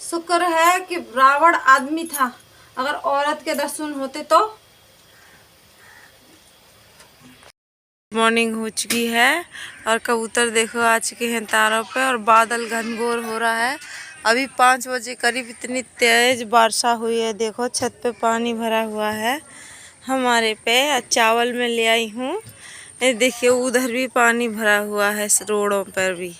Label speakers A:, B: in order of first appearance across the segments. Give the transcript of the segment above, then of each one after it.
A: शुक्र है कि रावण आदमी था, अगर औरत के दर्शन होते तो। मॉर्निंग हो चुकी है और कबूतर देखो आ चुके हैं तारों पे और बादल घनघोर हो रहा है। अभी 5 बजे करीब इतनी तेज वर्षा हुई है। देखो छत पे पानी भरा हुआ है हमारे पे। चावल में ले आई हूँ। ये देखिए उधर भी पानी भरा हुआ है रोडों पर भी।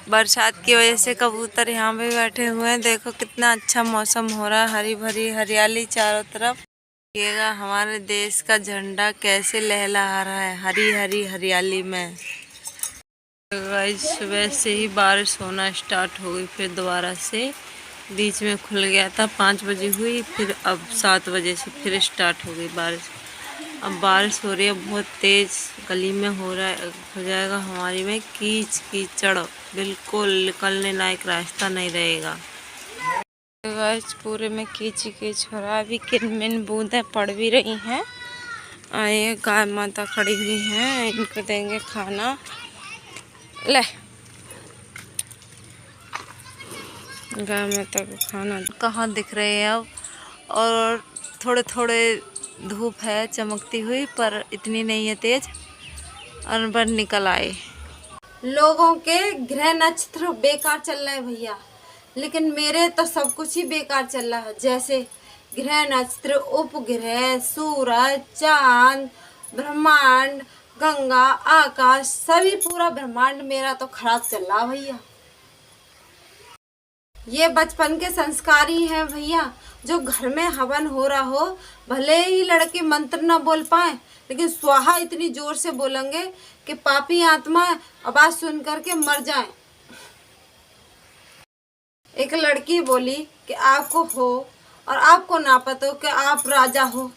A: बरसात की वजह से कबूतर यहाँ पे बैठे हुए हैं। देखो कितना अच्छा मौसम हो रहा है, हरी भरी हरियाली चारों तरफ। देखिएगा हमारे देश का झंडा कैसे लहलहा रहा है हरी हरी हरियाली में। सुबह से ही बारिश होना स्टार्ट हो गई, फिर दोबारा से बीच में खुल गया था। 5 बजे हुई, फिर अब 7 बजे से फिर स्टार्ट हो गई बारिश। अब बारिश हो रही है बहुत तेज, गली में हो जाएगा हमारी में कीच कीचड़, बिल्कुल निकलने लायक रास्ता नहीं रहेगा। पूरे में कीच कीच हो रहा है। अभी किन बूंदें पड़ भी रही हैं। आए गाय माता खड़ी हुई हैं, इनको देंगे खाना। ले गाय माता को खाना कहाँ दिख रहे हैं अब। और थोड़े थोड़े धूप है चमकती हुई, पर इतनी नहीं है तेज। और निकल आए। लोगों के ग्रह नक्षत्र बेकार चल रहे हैं भैया, लेकिन मेरे तो सब कुछ ही बेकार चल रहा है। जैसे ग्रह नक्षत्र, उपग्रह, सूरज, चांद, ब्रह्मांड, गंगा, आकाश, सभी पूरा ब्रह्मांड मेरा तो खराब चल रहा भैया। ये बचपन के संस्कार ही हैं भैया। जो घर में हवन हो रहा हो, भले ही लड़के मंत्र न बोल पाए, लेकिन स्वाहा इतनी जोर से बोलेंगे कि पापी आत्मा आवाज सुन करके मर जाए। एक लड़की बोली कि आपको हो और आपको ना पता हो कि आप राजा हो,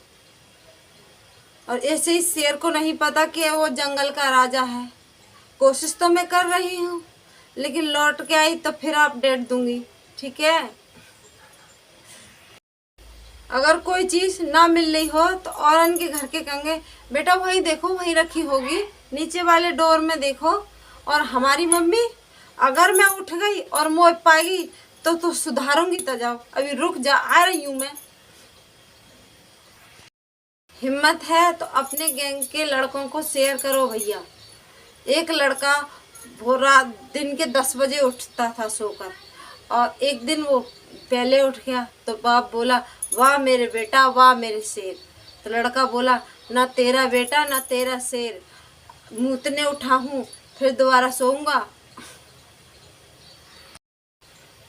A: और ऐसे ही शेर को नहीं पता कि वो जंगल का राजा है। कोशिश तो मैं कर रही हूँ, लेकिन लौट के आई तो फिर अपडेट दूंगी, ठीक है। अगर कोई चीज ना मिल रही हो तो औरन के घर के कहेंगे बेटा वही देखो, वही रखी होगी नीचे वाले डोर में देखो। और हमारी मम्मी अगर मैं उठ गई और मोह पाएगी तो सुधारूंगी, तो जाओ अभी रुक जा, आ रही हूँ मैं। हिम्मत है तो अपने गैंग के लड़कों को शेयर करो भैया। एक लड़का वो रात दिन के 10 बजे उठता था सोकर, और एक दिन वो पहले उठ गया तो बाप बोला वाह मेरे बेटा, वाह मेरे शेर। तो लड़का बोला ना तेरा बेटा ना तेरा शेर, मूतने उठा हूँ फिर दोबारा सोऊंगा।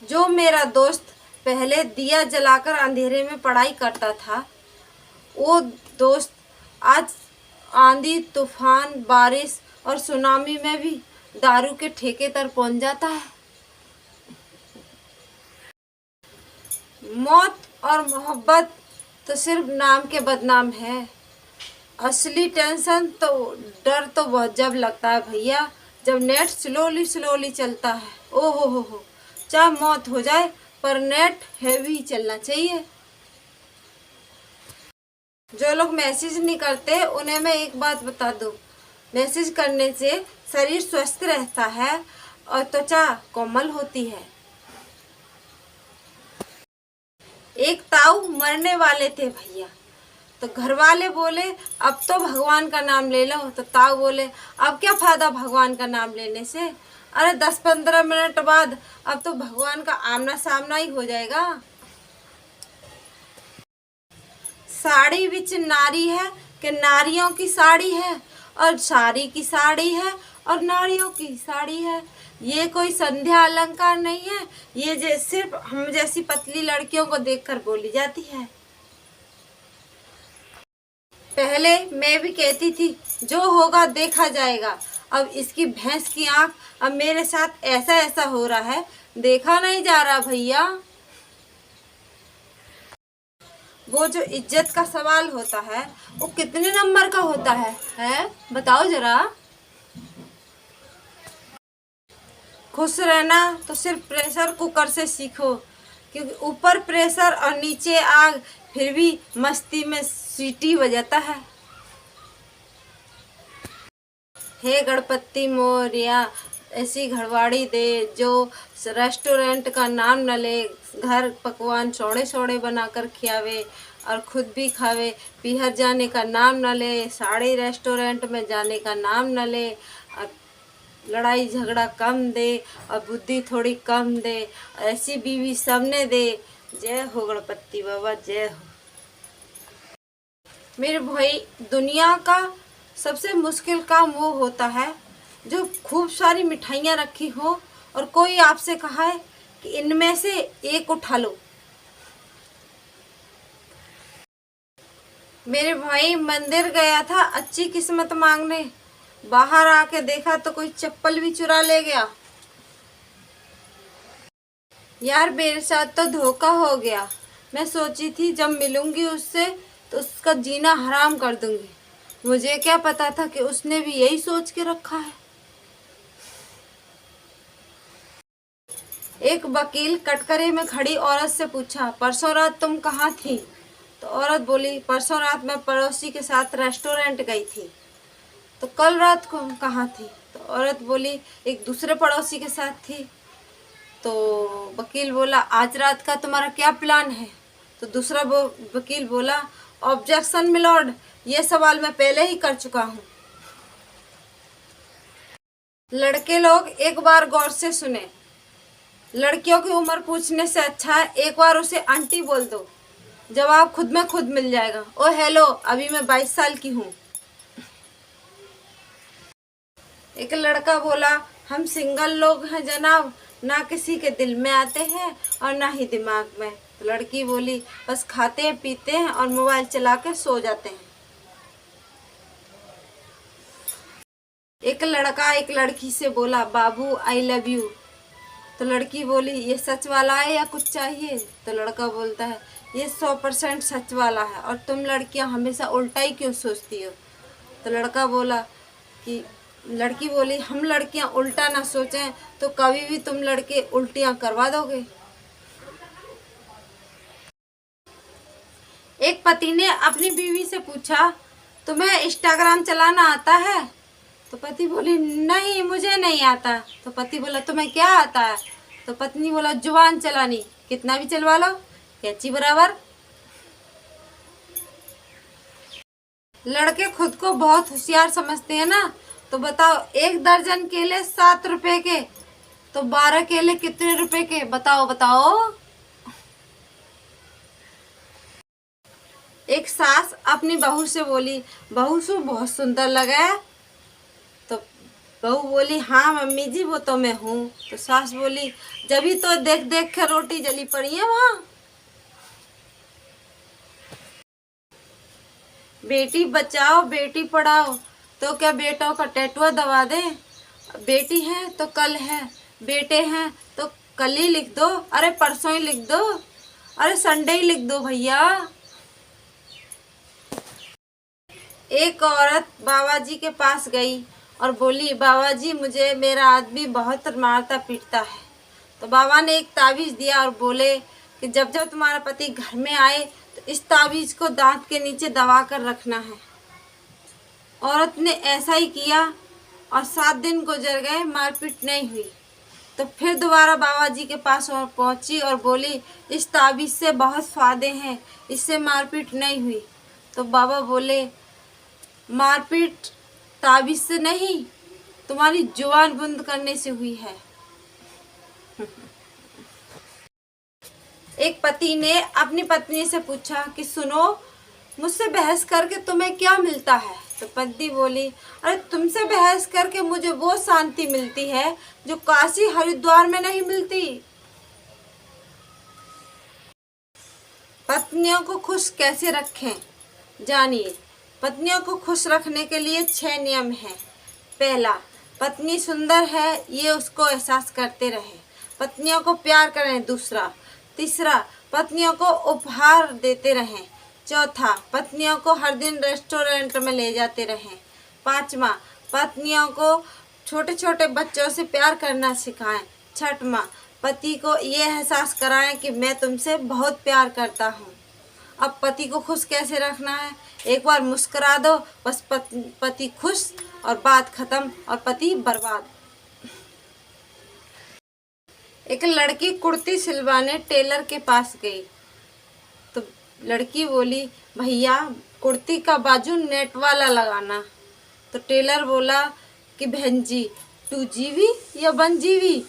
A: जो मेरा दोस्त पहले दिया जलाकर अंधेरे में पढ़ाई करता था, वो दोस्त आज आंधी तूफान बारिश और सुनामी में भी दारू के ठेके तर पहुंच जाता है। मौत और मोहब्बत तो सिर्फ नाम के बदनाम है। असली टेंशन तो डर तो बहुत जब लगता है भैया, जब नेट स्लोली स्लोली चलता है। ओ हो, चाहे मौत हो जाए पर नेट हैवी चलना चाहिए। जो लोग मैसेज नहीं करते उन्हें मैं एक बात बता दूं, मैसेज करने से शरीर स्वस्थ रहता है और त्वचा कोमल होती है। एक ताऊ मरने वाले थे भैया, तो घर वाले बोले अब तो भगवान का नाम ले लो। तो ताऊ बोले अब क्या फायदा भगवान का नाम लेने से, अरे 10-15 मिनट बाद अब तो भगवान का आमना सामना ही हो जाएगा। साड़ी बिच नारी है कि नारियों की साड़ी है, और साड़ी की साड़ी है और नारियों की साड़ी है। ये कोई संध्या अलंकार नहीं है, ये सिर्फ हम जैसी पतली लड़कियों को देखकर बोली जाती है। पहले मैं भी कहती थी जो होगा देखा जाएगा। अब इसकी भैंस की आंख, अब मेरे साथ ऐसा ऐसा हो रहा है, देखा नहीं जा रहा भैया। वो जो इज्जत का सवाल होता है वो कितने नंबर का होता है बताओ जरा। खुश रहना तो सिर्फ प्रेशर कुकर से सीखो, क्योंकि ऊपर प्रेशर और नीचे आग, फिर भी मस्ती में सीटी बजाता है। हे गणपति मोरिया, ऐसी घरवाड़ी दे जो रेस्टोरेंट का नाम न ले, घर पकवान चौड़े चौड़े बनाकर खियावे और खुद भी खावे, पीहर जाने का नाम न ले, साड़ी रेस्टोरेंट में जाने का नाम न ले, और लड़ाई झगड़ा कम दे और बुद्धि थोड़ी कम दे, ऐसी बीवी सबने दे। जय हो गणपति बाबा, जय हो। मेरे भाई, दुनिया का सबसे मुश्किल काम वो होता है जो खूब सारी मिठाइयाँ रखी हो और कोई आपसे कहा है कि इनमें से एक उठा लो। मेरे भाई, मंदिर गया था अच्छी किस्मत मांगने, बाहर आके देखा तो कोई चप्पल भी चुरा ले गया। यार मेरे साथ तो धोखा हो गया। मैं सोची थी जब मिलूंगी उससे तो उसका जीना हराम कर दूंगी। मुझे क्या पता था कि उसने भी यही सोच के रखा है। एक वकील कटघरे में खड़ी औरत से पूछा, परसों रात तुम कहाँ थी? तो औरत बोली, परसों रात मैं पड़ोसी के साथ रेस्टोरेंट गई थी। तो कल रात को कहाँ थी? तो औरत बोली, एक दूसरे पड़ोसी के साथ थी। तो वकील बोला, आज रात का तुम्हारा क्या प्लान है? तो दूसरा वकील बोला, ऑब्जेक्शन मिलॉर्ड, ये सवाल मैं पहले ही कर चुका हूँ। लड़के लोग एक बार गौर से सुने, लड़कियों की उम्र पूछने से अच्छा है एक बार उसे आंटी बोल दो, जवाब खुद में खुद मिल जाएगा। ओ हेलो, अभी मैं 22 साल की हूँ। एक लड़का बोला, हम सिंगल लोग हैं जनाब, ना किसी के दिल में आते हैं और ना ही दिमाग में। तो लड़की बोली, बस खाते हैं पीते हैं और मोबाइल चला के सो जाते हैं। एक लड़का एक लड़की से बोला, बाबू आई लव यू। तो लड़की बोली, ये सच वाला है या कुछ चाहिए? तो लड़का बोलता है, ये 100% सच वाला है, और तुम लड़कियां हमेशा उल्टा ही क्यों सोचती हो? तो लड़का बोला कि लड़की बोली, हम लड़कियां उल्टा ना सोचें तो कभी भी तुम लड़के उल्टियां करवा दोगे। एक पति ने अपनी बीवी से पूछा, तुम्हें इंस्टाग्राम चलाना आता है? तो पति बोली, नहीं मुझे नहीं आता। तो पति बोला, तुम्हें क्या आता है? तो पत्नी बोला, जुबान चलानी, कितना भी चलवा लो, कैची बराबर। लड़के खुद को बहुत होशियार समझते हैं ना, तो बताओ, 1 दर्जन केले 7 रुपए के, तो 12 केले कितने रुपए के? बताओ बताओ। एक सास अपनी बहू से बोली, बहू सु बहुत सुंदर लगा है। तो बहू बोली, हाँ मम्मी जी वो तो मैं हूँ। तो सास बोली, जभी तो देख देख के रोटी जली पड़ी है वहाँ। बेटी बचाओ बेटी पढ़ाओ, तो क्या बेटों का टैटुआ दबा दे? बेटी है तो कल है, बेटे हैं तो कल ही लिख दो, अरे परसों ही लिख दो, अरे संडे ही लिख दो भैया। एक औरत बाबा जी के पास गई और बोली, बाबा जी मुझे मेरा आदमी बहुत मारता पीटता है। तो बाबा ने एक ताबीज़ दिया और बोले कि जब जब तुम्हारा पति घर में आए तो इस ताबीज़ को दांत के नीचे दबा कर रखना है। औरत ने ऐसा ही किया और 7 दिन गुजर गए, मारपीट नहीं हुई। तो फिर दोबारा बाबा जी के पास और पहुंची और बोली, इस ताबीज़ से बहुत फ़ायदे हैं, इससे मारपीट नहीं हुई। तो बाबा बोले, मारपीट ताबीज़ से नहीं, तुम्हारी जुबान बंद करने से हुई है। एक पति ने अपनी पत्नी से पूछा कि सुनो, मुझसे बहस करके तुम्हें क्या मिलता है? तो पत्नी बोली, अरे तुमसे बहस करके मुझे वो शांति मिलती है जो काशी हरिद्वार में नहीं मिलती। पत्नियों को खुश कैसे रखें, जानिए। पत्नियों को खुश रखने के लिए 6 नियम हैं। पहला, पत्नी सुंदर है ये उसको एहसास करते रहें, पत्नियों को प्यार करें। दूसरा, तीसरा, पत्नियों को उपहार देते रहें। चौथा, पत्नियों को हर दिन रेस्टोरेंट में ले जाते रहें। पांचवा, पत्नियों को छोटे छोटे बच्चों से प्यार करना सिखाएं। छठवां, पति को ये एहसास कराएं कि मैं तुमसे बहुत प्यार करता हूँ। अब पति को खुश कैसे रखना है? एक बार मुस्कुरा दो, बस पति खुश और बात खत्म और पति बर्बाद। एक लड़की कुर्ती सिलवाने टेलर के पास गई। तो लड़की बोली, भैया कुर्ती का बाजू नेट वाला लगाना। तो टेलर बोला कि बहन जी 2 GB या 1 GB।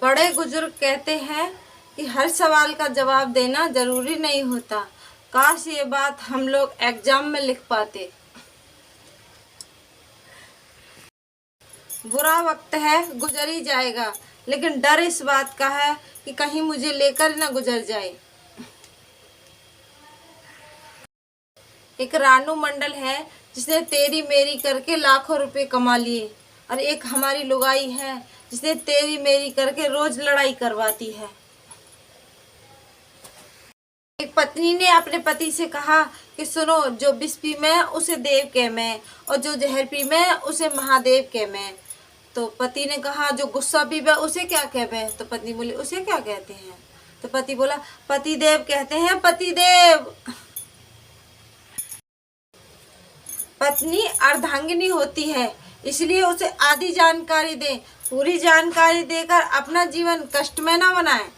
A: बड़े बुजुर्ग कहते हैं कि हर सवाल का जवाब देना जरूरी नहीं होता। काश ये बात हम लोग एग्जाम में लिख पाते। बुरा वक्त है, गुजर ही जाएगा, लेकिन डर इस बात का है कि कहीं मुझे लेकर न गुजर जाए। एक रानू मंडल है जिसने तेरी मेरी करके लाखों रुपए कमा लिए, और एक हमारी लुगाई है जिसने तेरी मेरी करके रोज लड़ाई करवाती है। एक पत्नी ने अपने पति से कहा कि सुनो, जो विष पी मैं उसे देव कह मैं, और जो जहर पी मैं उसे महादेव कह मैं। तो पति ने कहा जो गुस्सा पी मैं उसे क्या कह मैं। तो पत्नी बोली उसे क्या कहते हैं। तो पति बोला पति देव कहते हैं, पति देव। पत्नी अर्धांगिनी होती है, इसलिए उसे आधी जानकारी दें, पूरी जानकारी देकर अपना जीवन कष्ट में न बनाएं।